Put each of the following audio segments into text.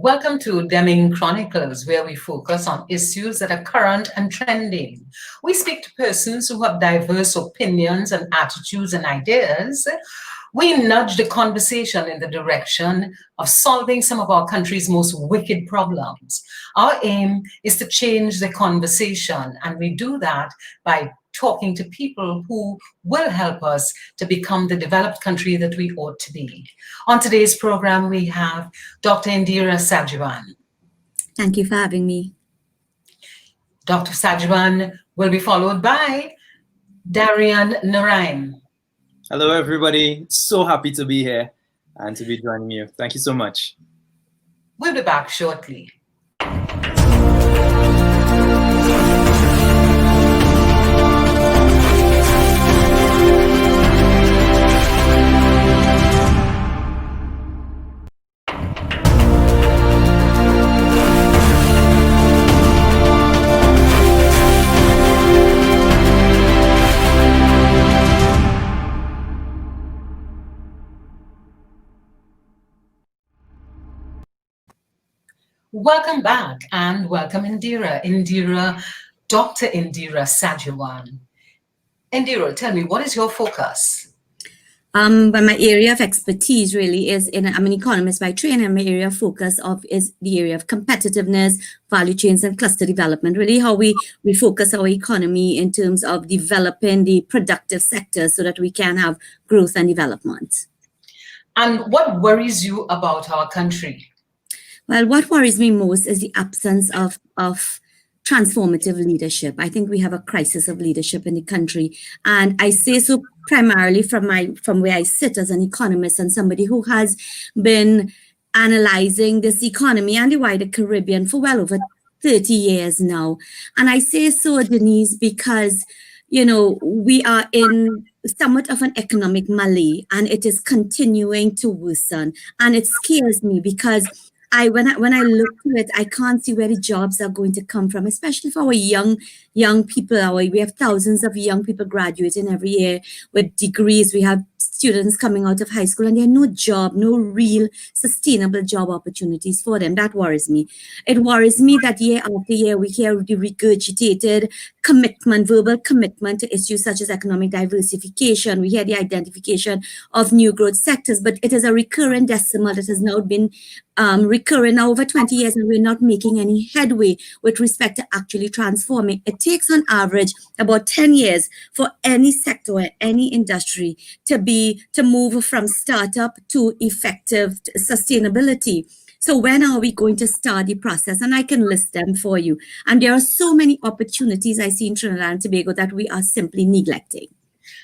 Welcome to Demming Chronicles, where we focus on issues that are current and trending. We speak to persons who have diverse opinions and attitudes and ideas. We nudge the conversation in the direction of solving some of our country's most wicked problems. Our aim is to change the conversation, and we do that by talking to people who will help us to become the developed country that we ought to be. On today's program, we have Dr. Indera Sagewan. Thank you for having me. Dr. Sagewan will be followed by Darrion Narine. Hello, everybody. So happy to be here and to be joining you. Thank you so much. We'll be back shortly. Welcome back and welcome Indera. Dr. Indera Sagewan. Indera, tell me, what is your focus? But my area of expertise really is I'm an economist by training, and my area of focus is the area of competitiveness, value chains, and cluster development. Really, how we focus our economy in terms of developing the productive sectors so that we can have growth and development. And what worries you about our country? Well, what worries me most is the absence of transformative leadership. I think we have a crisis of leadership in the country. And I say so primarily from where I sit as an economist and somebody who has been analyzing this economy and the wider Caribbean for well over 30 years now. And I say so, Denise, because, we are in somewhat of an economic malaise, and it is continuing to worsen. And it scares me because when I look to it, I can't see where the jobs are going to come from, especially for our young people. We have thousands of young people graduating every year with degrees. We have students coming out of high school and there are no real sustainable job opportunities for them. That worries me. It worries me that year after year we hear the regurgitated verbal commitment to issues such as economic diversification. We hear the identification of new growth sectors, but it is a recurrent decimal that has now been recurring now over 20 years, and we're not making any headway with respect to actually transforming. It takes on average about 10 years for any sector or any industry to move from startup to effective sustainability. So when are we going to start the process? And I can list them for you. And there are so many opportunities I see in Trinidad and Tobago that we are simply neglecting.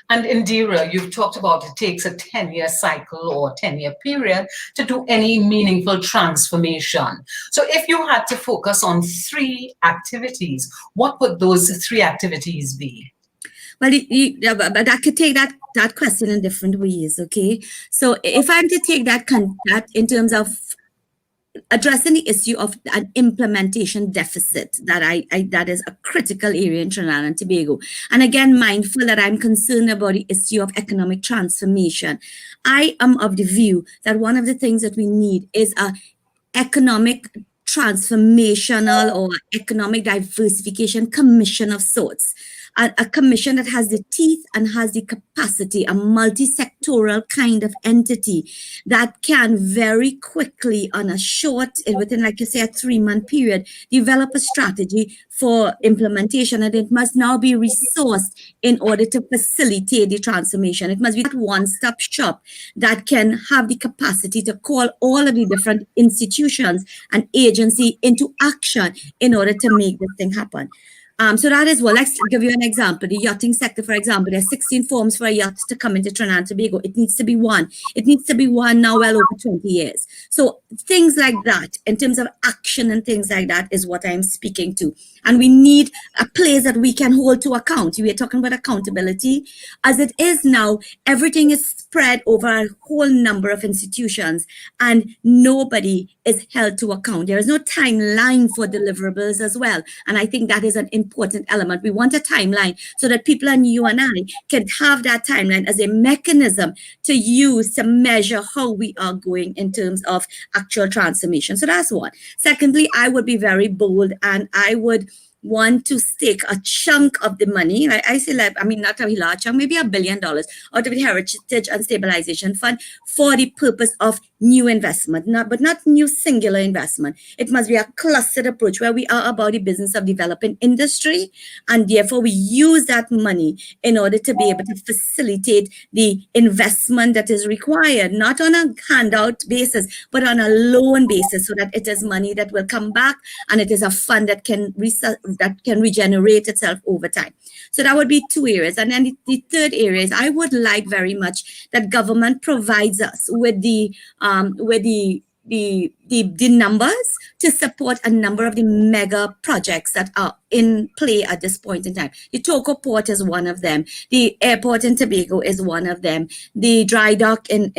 And Indera, you've talked about it takes a 10-year cycle or 10-year period to do any meaningful transformation. So if you had to focus on 3 activities, what would those 3 activities be? Well, but I could take that question in different ways, okay? So if I'm to take that in terms of addressing the issue of an implementation deficit, that is a critical area in Trinidad and Tobago. And again, mindful that I'm concerned about the issue of economic transformation. I am of the view that one of the things that we need is a economic transformational or economic diversification commission of sorts. A commission that has the teeth and has the capacity, a multi-sectoral kind of entity that can very quickly within like you say, a 3-month period, develop a strategy for implementation, and it must now be resourced in order to facilitate the transformation. It must be that one-stop shop that can have the capacity to call all of the different institutions and agencies into action in order to make this thing happen. So that is let's give you an example. The yachting sector, for example, there's 16 forms for a yacht to come into Trinidad and Tobago. It needs to be one. It needs to be one now well over 20 years. So things like that, in terms of action and things like that, is what I'm speaking to. And we need a place that we can hold to account. We are talking about accountability. As it is now, everything is spread over a whole number of institutions, and nobody is held to account. There is no timeline for deliverables as well. And I think that is an important element. We want a timeline so that people and you and I can have that timeline as a mechanism to use to measure how we are going in terms of actual transformation. So that's one. Secondly, I would be very bold and I would want to stake a chunk of the money, I say, like, I mean, not a large chunk, maybe $1 billion out of the Heritage and Stabilization Fund for the purpose of new investment, but not new singular investment. It must be a clustered approach where we are about the business of developing industry, and therefore we use that money in order to be able to facilitate the investment that is required, not on a handout basis, but on a loan basis, so that it is money that will come back and it is a fund that can regenerate itself over time. So that would be two areas. And then the third area is I would like very much that government provides us with the numbers to support a number of the mega projects that are in play at this point in time. The Toco Port is one of them. The airport in Tobago is one of them. The dry dock in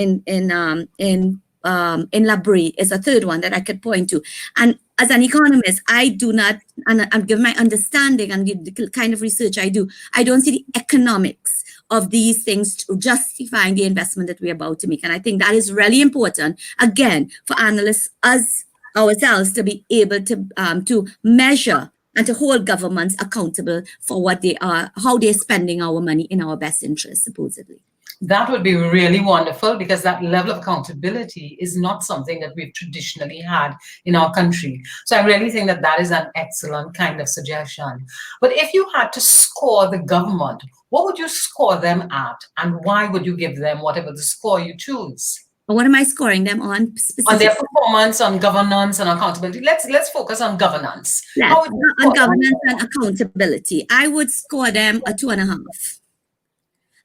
La Brea is a third one that I could point to. And as an economist, I do not, and I'm giving my understanding and the kind of research I do, I don't see the economics of these things justifying the investment that we're about to make. And I think that is really important, again, for analysts, us, ourselves, to be able to measure and to hold governments accountable for what they are, how they're spending our money in our best interest, supposedly. That would be really wonderful, because that level of accountability is not something that we've traditionally had in our country. So I really think that that is an excellent kind of suggestion. But if you had to score the government, what would you score them at? And why would you give them whatever the score you choose? What am I scoring them on specifically? On their performance, on governance and accountability. Let's focus on governance. Yes, on governance and accountability. I would score them a 2.5.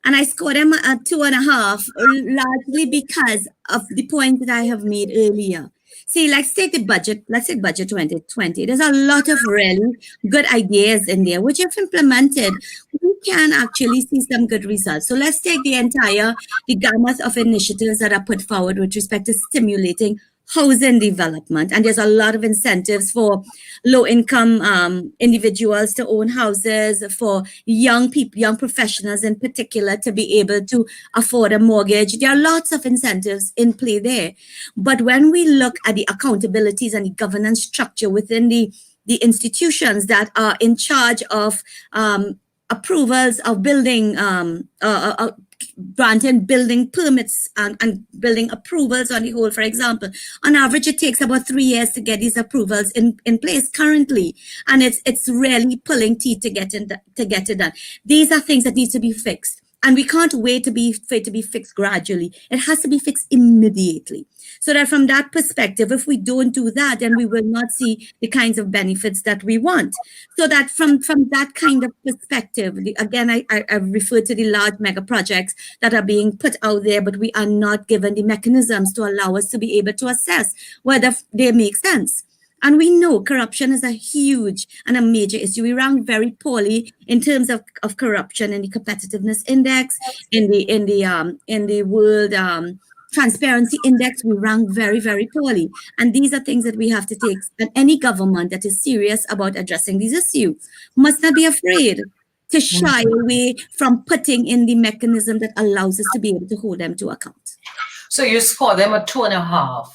And I scored them at 2.5, largely because of the point that I have made earlier. See, let's take the budget. Let's take budget 2020. There's a lot of really good ideas in there, which if implemented, we can actually see some good results. So let's take the gamut of initiatives that are put forward with respect to stimulating housing development. And there's a lot of incentives for low-income individuals to own houses, for young people, young professionals in particular, to be able to afford a mortgage. There are lots of incentives in play there. But when we look at the accountabilities and the governance structure within the institutions that are in charge of approvals of building, granting building permits and building approvals on the whole, for example, on average, it takes about 3 years to get these approvals in place currently. And it's really pulling teeth to get it done. These are things that need to be fixed. And we can't wait for it to be fixed gradually. It has to be fixed immediately. So that from that perspective, if we don't do that, then we will not see the kinds of benefits that we want. So that from that kind of perspective, again, I refer to the large mega projects that are being put out there, but we are not given the mechanisms to allow us to be able to assess whether they make sense. And we know corruption is a huge and a major issue. We rank very poorly in terms of corruption in the competitiveness index, in the world transparency index. We rank very, very poorly. And these are things that we have to take. And any government that is serious about addressing these issues must not be afraid to shy away from putting in the mechanism that allows us to be able to hold them to account. So you score them a 2.5.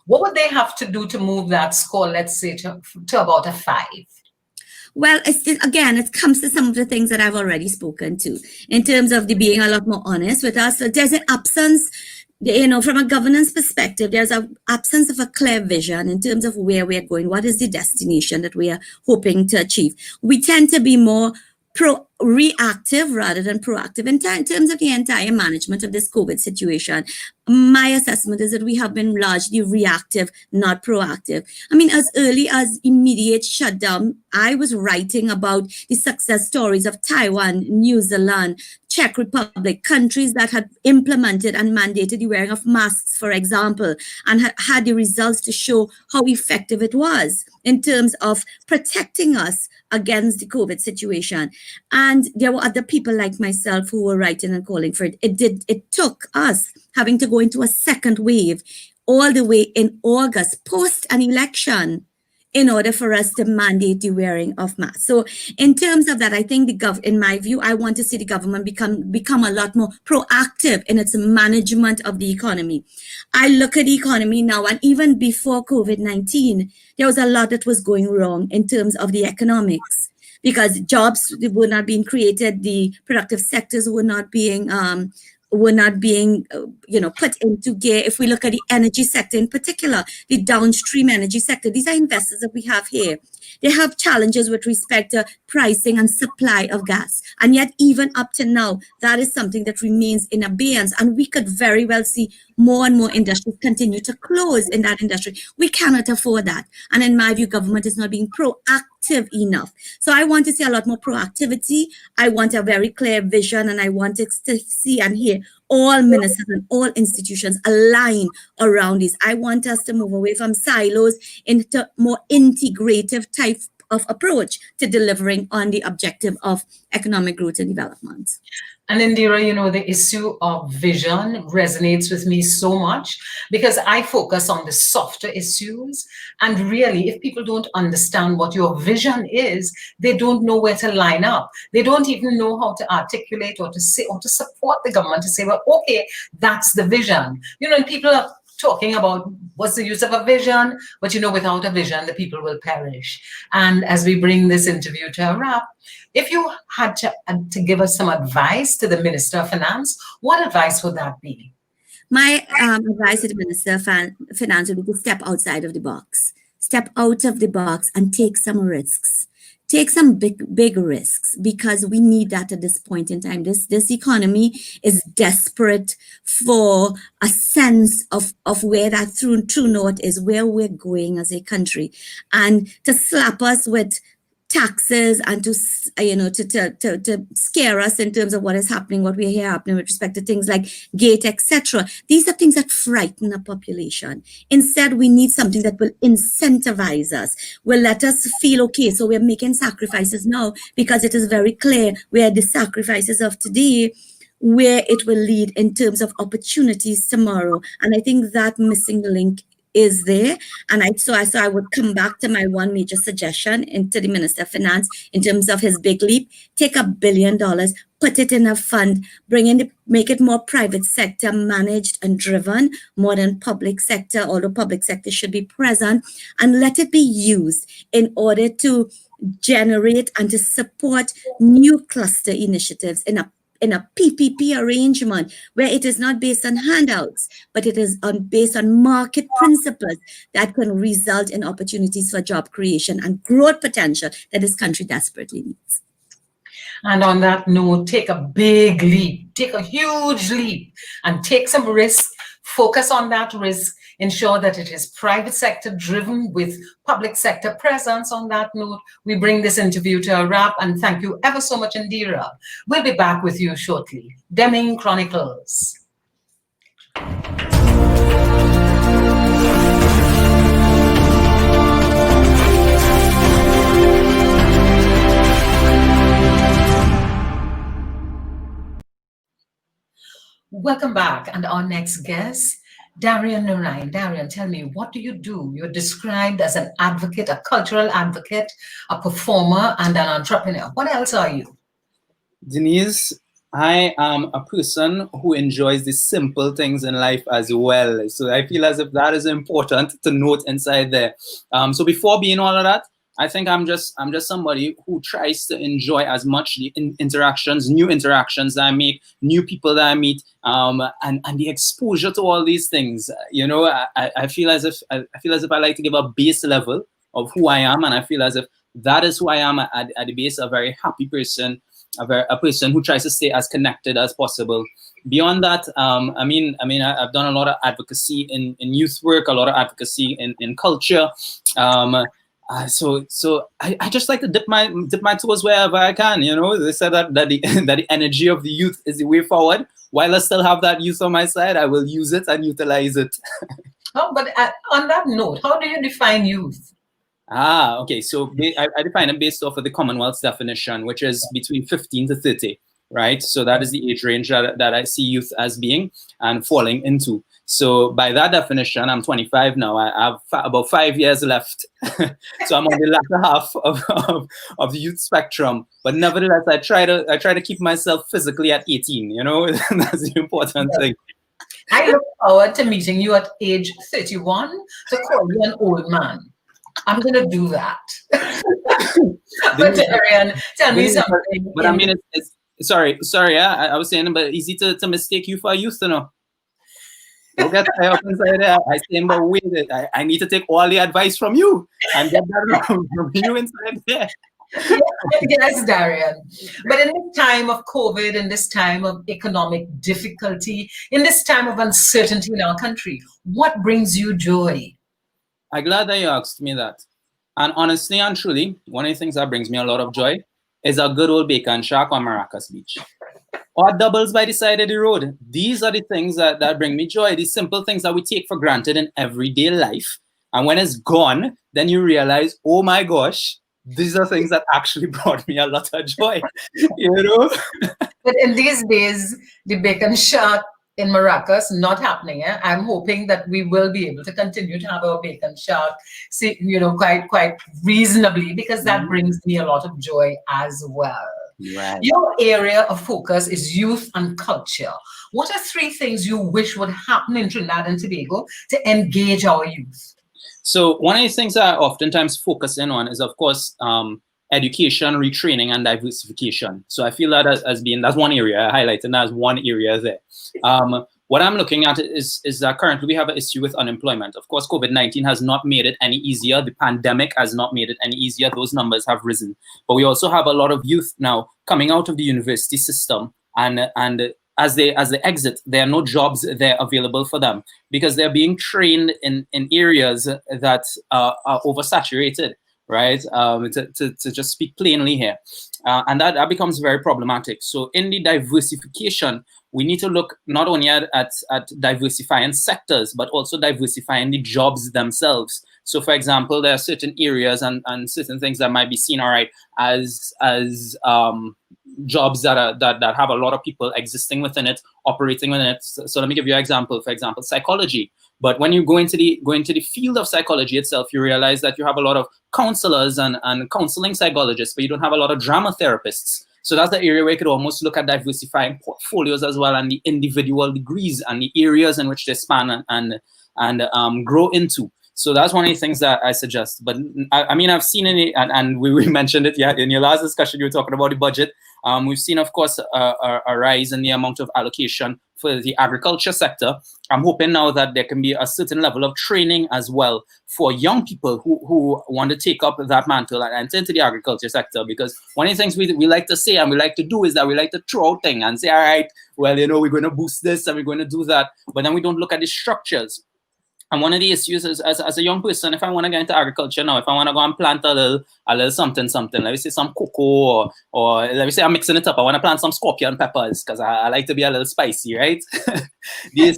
What would they have to do to move that score, let's say, to about a 5? Well, it comes to some of the things that I've already spoken to in terms of being a lot more honest with us. So there's an absence, from a governance perspective, there's an absence of a clear vision in terms of where we're going. What is the destination that we are hoping to achieve? We tend to be more reactive rather than proactive in terms of the entire management of this COVID situation. My assessment is that we have been largely reactive, not proactive. I mean, as early as immediate shutdown, I was writing about the success stories of Taiwan, New Zealand, Czech Republic, countries that had implemented and mandated the wearing of masks, for example, and had the results to show how effective it was in terms of protecting us against the COVID situation. And there were other people like myself who were writing and calling for it. It took us having to go into a second wave all the way in August, post an election, in order for us to mandate the wearing of masks. So in terms of that, I think in my view, I want to see the government become a lot more proactive in its management of the economy. I look at the economy now, and even before COVID-19, there was a lot that was going wrong in terms of the economics, because jobs were not being created, the productive sectors were not being put into gear. If we look at the energy sector in particular, the downstream energy sector, these are investors that we have here. They have challenges with respect to pricing and supply of gas. And yet, even up to now, that is something that remains in abeyance. And we could very well see more and more industries continue to close in that industry. We cannot afford that. And in my view, government is not being proactive enough. So I want to see a lot more proactivity. I want a very clear vision, and I want to see and hear all ministers and all institutions align around this. I want us to move away from silos into more integrative type of approach to delivering on the objective of economic growth and development. And Indera, the issue of vision resonates with me so much, because I focus on the softer issues. And really, if people don't understand what your vision is, they don't know where to line up. They don't even know how to articulate or to say or to support the government to say, well, okay, that's the vision. And people are talking about what's the use of a vision, but without a vision, the people will perish. And as we bring this interview to a wrap, if you had to give us some advice to the Minister of Finance, what advice would that be? My advice to the Minister of Finance would be to step outside of the box. Step out of the box and take some risks. Take some big risks, because we need that at this point in time. This economy is desperate for a sense of where that true north is, where we're going as a country. And to slap us with taxes and to scare us in terms of what is happening, what we hear happening with respect to things like gate, etc. These are things that frighten the population. Instead, we need something that will incentivize us, will let us feel okay. So we're making sacrifices now, because it is very clear where the sacrifices of today, where it will lead in terms of opportunities tomorrow. And I think that missing link is there. And I would come back to my one major suggestion to the Minister of Finance in terms of his big leap. Take $1 billion, put it in a fund, make it more private sector managed and driven, more than public sector, although public sector should be present, and let it be used in order to generate and to support new cluster initiatives in a PPP arrangement, where it is not based on handouts, but it is based on market principles that can result in opportunities for job creation and growth potential that this country desperately needs. And on that note, take a big leap, take a huge leap, and take some risk. Focus on that risk. Ensure that it is private sector driven with public sector presence. On that note, we bring this interview to a wrap, and thank you ever so much, Indera. We'll be back with you shortly. Demming Chronicles. Welcome back, and our next guest, Darrion Narine. Darrion, tell me, what do you do? You're described as an advocate, a cultural advocate, a performer, and an entrepreneur. What else are you? Denise, I am a person who enjoys the simple things in life as well. So I feel as if that is important to note inside there. So before being all of that, I think I'm just somebody who tries to enjoy as much the interactions, new interactions that I make, new people that I meet, and the exposure to all these things. I feel as if I like to give a base level of who I am, and I feel as if that is who I am at the base. A very happy person, a person who tries to stay as connected as possible. Beyond that, I've done a lot of advocacy in youth work, a lot of advocacy in culture. So I just like to dip my toes wherever I can. They said that the energy of the youth is the way forward. While I still have that youth on my side, I will use it and utilize it. Oh, but on that note, how do you define youth? Okay. So I define it based off of the Commonwealth's definition, which is between 15 to 30, right? So that is the age range that I see youth as being and falling into. So by that definition, I'm 25 now. I have about 5 years left. So I'm on the latter half of the youth spectrum. But nevertheless, I try to keep myself physically at 18, you know. That's the important thing. I look forward to meeting you at age 31 to call you an old man. I'm going to do that. But Darrion, tell me something. But I mean, it's sorry. I was saying, but easy to mistake you for a youth, you know. Don't get up inside there. I saying, but wait, I need to take all the advice from you and get that from you inside there. Yes, Darrion. But in this time of COVID, in this time of economic difficulty, in this time of uncertainty in our country, what brings you joy? I'm glad that you asked me that. And honestly and truly, one of the things that brings me a lot of joy is a good old bacon shack on Maracas Beach. Or doubles by the side of the road. These are the things that bring me joy. These simple things that we take for granted in everyday life. And when it's gone, then you realize, oh my gosh, these are things that actually brought me a lot of joy. You know? But in these days, the bacon shack in Maracas not happening. I'm hoping that we will be able to continue to have our bacon shack, quite reasonably, because that brings me a lot of joy as well. Right. Your area of focus is youth and culture. What are 3 things you wish would happen in Trinidad and Tobago to engage our youth? So one of the things that I oftentimes focus in on is, of course, education, retraining, and diversification. So I feel that as being, that's one area I highlighted as one area there. What I'm looking at is that currently we have an issue with unemployment. Of course, COVID-19 has not made it any easier. The pandemic has not made it any easier. Those numbers have risen. But we also have a lot of youth now coming out of the university system, and as they exit, there are no jobs there available for them because they're being trained in areas that are oversaturated, right? To just speak plainly here. And that becomes very problematic. So in the diversification, we need to look not only at diversifying sectors, but also diversifying the jobs themselves. So for example, there are certain areas and certain things that might be seen, all right, as jobs that have a lot of people existing within it, operating within it. So let me give you an example. For example, psychology. But when you go into the field of psychology itself, you realize that you have a lot of counselors and counseling psychologists, but you don't have a lot of drama therapists. So that's the area where you could almost look at diversifying portfolios as well, and the individual degrees and the areas in which they span and grow into. So that's one of the things that I suggest. But I mean, I've seen and we mentioned it, in your last discussion, you were talking about the budget. We've seen, of course, a rise in the amount of allocation for the agriculture sector. I'm hoping now that there can be a certain level of training as well for young people who want to take up that mantle and enter into the agriculture sector. Because one of the things we like to say and we like to do is that we like to throw out things and say, all right, well, we're going to boost this and we're going to do that. But then we don't look at the structures. And one of the issues is, as a young person, if I want to get into agriculture now, if I want to go and plant a little something, let me say some cocoa, or let me say I'm mixing it up. I want to plant some scorpion peppers because I like to be a little spicy, right? You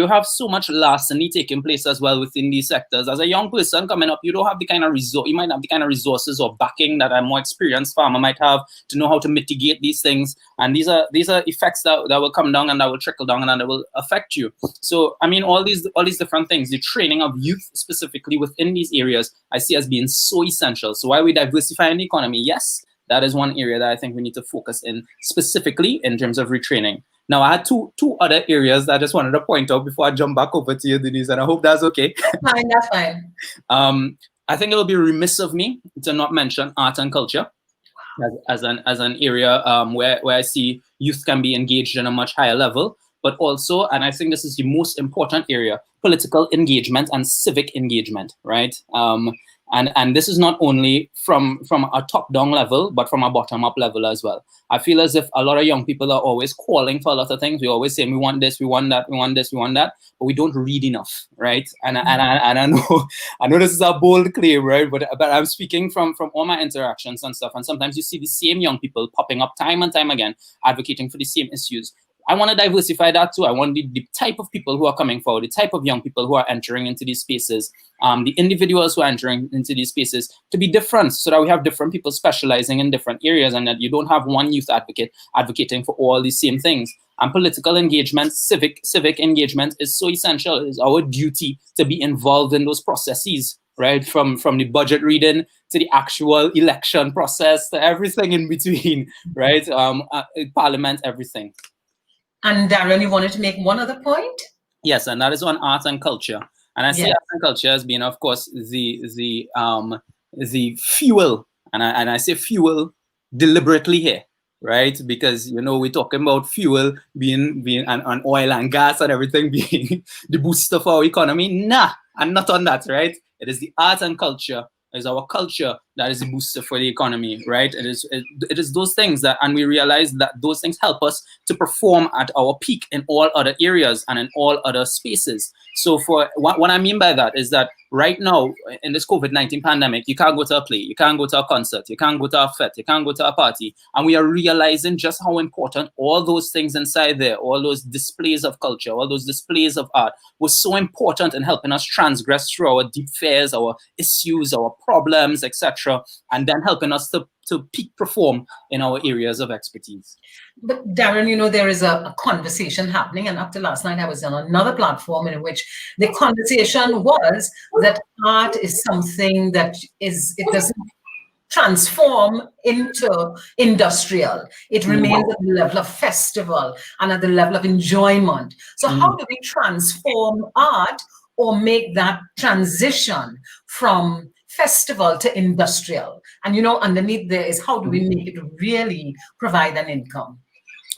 have so much larceny taking place as well within these sectors. As a young person coming up, you don't have the kind of you might have the kind of resources or backing that a more experienced farmer might have to know how to mitigate these things. And these are effects that will come down and that will trickle down and that will affect you. So I mean, all these different things, the training of youth specifically within these areas, I see as being so essential. So while we diversify in the economy, yes, that is one area that I think we need to focus in specifically in terms of retraining. Now, I had two other areas that I just wanted to point out before I jump back over to you, Denise, and I hope that's okay. That's fine. I think it will be remiss of me to not mention art and culture as an area where I see youth can be engaged in a much higher level, but also, and I think this is the most important area, political engagement and civic engagement, right? And this is not only from a top-down level, but from a bottom-up level as well. I feel as if a lot of young people are always calling for a lot of things. We always say, we want this, we want that, we want this, we want that, but we don't read enough, right? And I know this is a bold claim, right? But I'm speaking from all my interactions and stuff. And sometimes you see the same young people popping up time and time again, advocating for the same issues. I want to diversify that too. I want the type of people who are coming forward, the type of young people who are entering into these spaces, the individuals who are entering into these spaces to be different, so that we have different people specializing in different areas, and that you don't have one youth advocate advocating for all these same things. And political engagement, civic engagement is so essential. It is our duty to be involved in those processes, right? From the budget reading to the actual election process to everything in between, right? Parliament, everything. And Darrion, you wanted to make one other point? Yes, and that is on art and culture. And I see art and culture as being, of course, the fuel, and I say fuel deliberately here, right? Because we're talking about fuel being and oil and gas and everything being the booster for our economy. Nah, I'm not on that, right? It is the art and culture. It is our culture that is the booster for the economy, right? It is those things that, and we realize that those things help us to perform at our peak in all other areas and in all other spaces. So for what I mean by that is that right now in this COVID-19 pandemic, you can't go to a play, you can't go to a concert, you can't go to a fete, you can't go to a party. And we are realizing just how important all those things inside there, all those displays of culture, all those displays of art was so important in helping us transgress through our deep fears, our issues, our problems, etc., and then helping us to peak perform in our areas of expertise. But Darrion, there is a conversation happening, and up to last night I was on another platform in which the conversation was that art is something that it doesn't transform into industrial. It remains at the level of festival and at the level of enjoyment. So how do we transform art or make that transition from festival to industrial? And underneath there is, how do we make it really provide an income?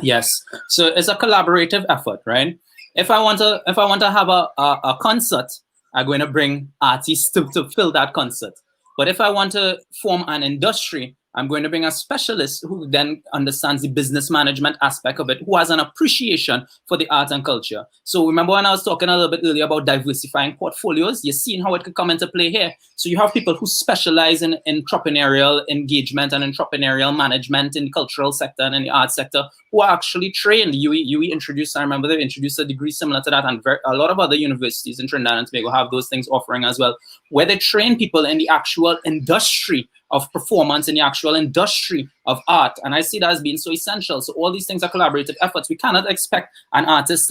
Yes, so it's a collaborative effort, right? If I want to have a concert, I'm going to bring artists to fill that concert. But if I want to form an industry, I'm going to bring a specialist who then understands the business management aspect of it, who has an appreciation for the art and culture. So remember when I was talking a little bit earlier about diversifying portfolios, you're seeing how it could come into play here. So you have people who specialize in entrepreneurial engagement and entrepreneurial management in the cultural sector and in the art sector, who are actually trained. UWI introduced, I remember they introduced a degree similar to that, and a lot of other universities in Trinidad and Tobago have those things offering as well, where they train people in the actual industry of performance, in the actual industry of art. And I see that as being so essential. So all these things are collaborative efforts. We cannot expect an artist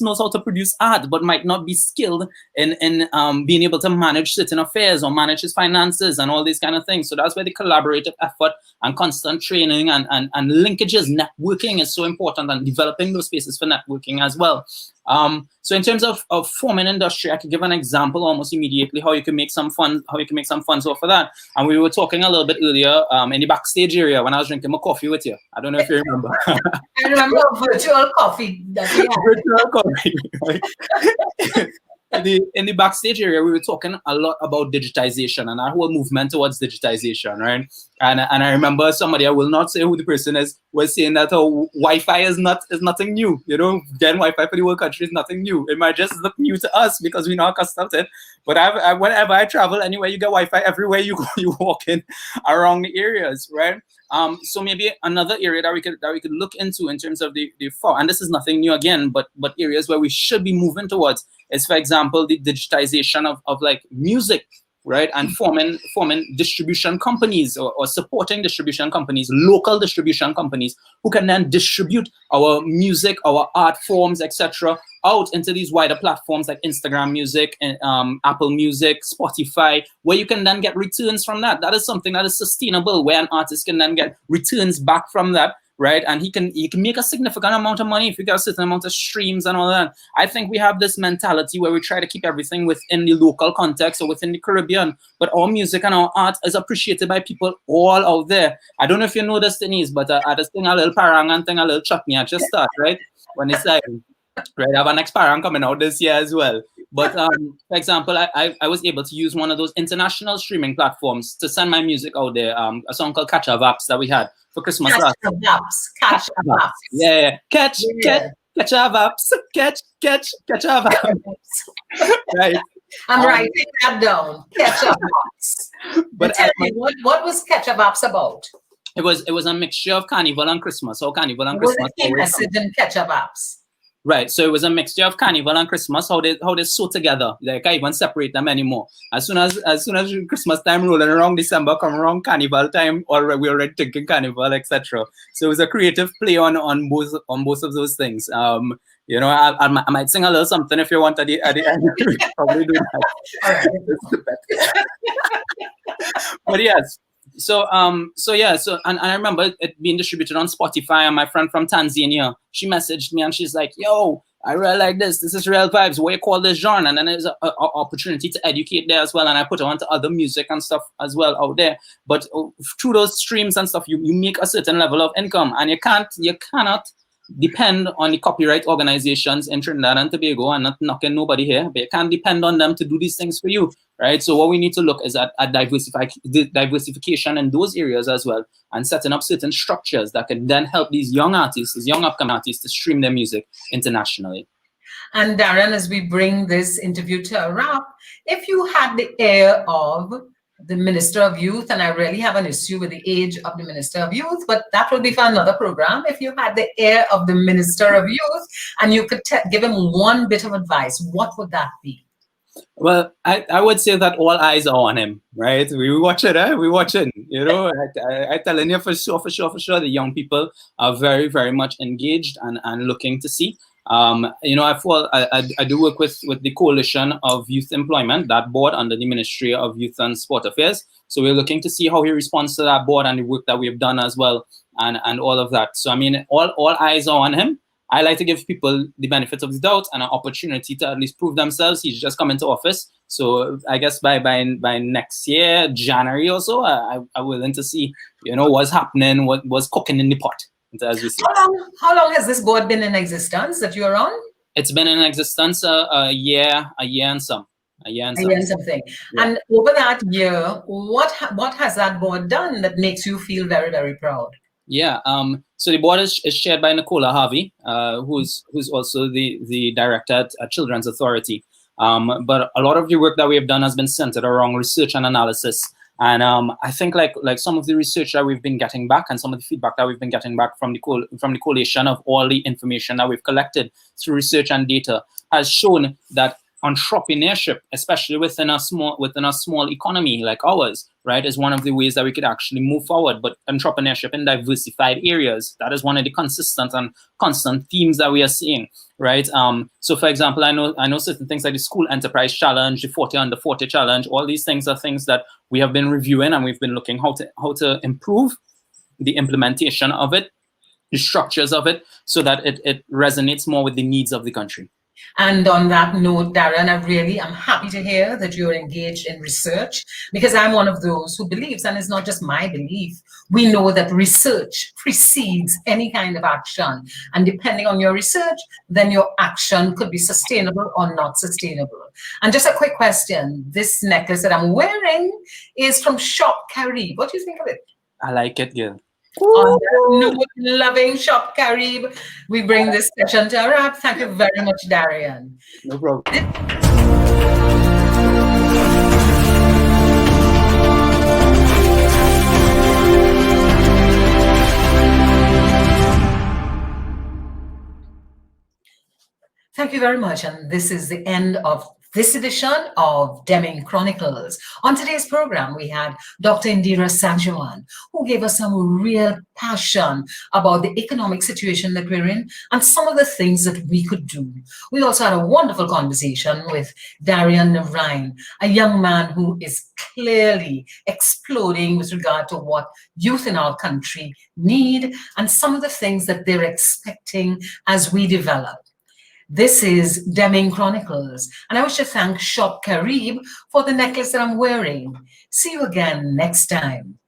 knows how to produce art, but might not be skilled in being able to manage certain affairs or manage his finances and all these kind of things. So that's where the collaborative effort and constant training and linkages, networking is so important, and developing those spaces for networking as well. So in terms of forming industry, I could give an example almost immediately how you can make some funds off of that. And we were talking a little bit earlier in the backstage area when I was drinking my coffee with you. I don't know if you remember. I remember virtual coffee that we had. Virtual coffee, right? In the backstage area, we were talking a lot about digitization and our whole movement towards digitization, right? And I remember somebody, I will not say who the person is, was saying that Wi-Fi is nothing new. Getting Wi-Fi for the whole country is nothing new. It might just look new to us because we're not accustomed to it. But whenever I travel, anywhere you get Wi-Fi, everywhere you go, you walk in around the areas, right? So maybe another area that we could look into in terms of the and this is nothing new again, but areas where we should be moving towards is, for example, the digitization of like music, right? And forming distribution companies or supporting distribution companies, local distribution companies, who can then distribute our music, our art forms, etc., out into these wider platforms like Instagram Music, and Apple Music, Spotify, where you can then get returns from that. That is something that is sustainable, where an artist can then get returns back from that, right? And he can make a significant amount of money if you get a certain amount of streams and all that. I think we have this mentality where we try to keep everything within the local context or within the Caribbean, but our music and our art is appreciated by people all out there. I don't know if you know this, Denise, but I just think a little parang and thing a little chutney at just start, right? When it's like, right, I have an next parang coming out this year as well. But for example, I was able to use one of those international streaming platforms to send my music out there, a song called Catch a Vaps that we had for Christmas. Catch a Vaps. Yeah. Catch a Vaps. Catch a Vaps. Right. I'm writing that down. Catch a Vaps. But tell me, what was Catch a Vaps about? It was a mixture of Carnival and Christmas. So Carnival and Was Christmas. it message and ketchup apps? Right. So it was a mixture of Carnival and Christmas. How they sew together. Like, I even separate them anymore. As soon as Christmas time rolling around, December come around, Carnival time, or we're already thinking Carnival, etc. So it was a creative play on both of those things. You know, I might sing a little something if you want at the end. We can probably do that. But yes. So and I remember it being distributed on Spotify, and my friend from Tanzania, she messaged me and she's like, yo, I really like this. This is real vibes. What you call this genre? And then there's an opportunity to educate there as well. And I put it onto other music and stuff as well out there. But through those streams and stuff, you make a certain level of income, and you cannot depend on the copyright organizations in Trinidad and Tobago. I'm not knocking nobody here, but you can't depend on them to do these things for you, right? So what we need to look is at diversification in those areas as well, and setting up certain structures that can then help these young artists, these young upcoming artists, to stream their music internationally. And Darrion, as we bring this interview to a wrap, if you had the air of the Minister of Youth, and I really have an issue with the age of the Minister of Youth, but that will be for another program. If you had the air of the Minister of Youth and you could give him one bit of advice, what would that be? Well, I would say that all eyes are on him, right? We watch it, we watching. You know, I telling you for sure, the young people are very, very much engaged and looking to see. You know, I do work with the Coalition of Youth Employment, that board under the Ministry of Youth and Sport Affairs. So we're looking to see how he responds to that board and the work that we've done as well, and all of that. So I mean, all eyes are on him. I like to give people the benefit of the doubt and an opportunity to at least prove themselves. He's just come into office. So I guess by next year, January or so, I'm willing to see, you know, what's happening, what's cooking in the pot, as we say. How long has this board been in existence that you're on? It's been in existence a year and some. A year and something. Yeah. And over that year, what has that board done that makes you feel very, very proud? Yeah, so the board is chaired by Nicola Harvey, who's also the director at Children's Authority. But a lot of the work that we have done has been centered around research and analysis. And I think like some of the research that we've been getting back and some of the feedback that we've been getting back from the coalition of all the information that we've collected through research and data has shown that entrepreneurship, especially within a small economy like ours, right, is one of the ways that we could actually move forward. But entrepreneurship in diversified areas, that is one of the consistent and constant themes that we are seeing, right? So for example, I know certain things like the School Enterprise Challenge, the 40 Under 40 Challenge, all these things are things that we have been reviewing, and we've been looking how to improve the implementation of it, the structures of it, so that it resonates more with the needs of the country. And on that note, Darrion, I'm happy to hear that you're engaged in research, because I'm one of those who believes, and it's not just my belief, we know that research precedes any kind of action. And depending on your research, then your action could be sustainable or not sustainable. And just a quick question, this necklace that I'm wearing is from Shop Carib. What do you think of it? I like it, girl. On that note, loving Shop Carib, we bring this session to a wrap. Thank you very much, Darrion. No problem. Thank you very much. And this is the end of this edition of Demming Chronicles. On today's program, we had Dr. Indera Sagewan, who gave us some real passion about the economic situation that we're in and some of the things that we could do. We also had a wonderful conversation with Darrion Narine, a young man who is clearly exploding with regard to what youth in our country need and some of the things that they're expecting as we develop. This is Demming Chronicles, and I wish to thank Shop Carib for the necklace that I'm wearing. See you again next time.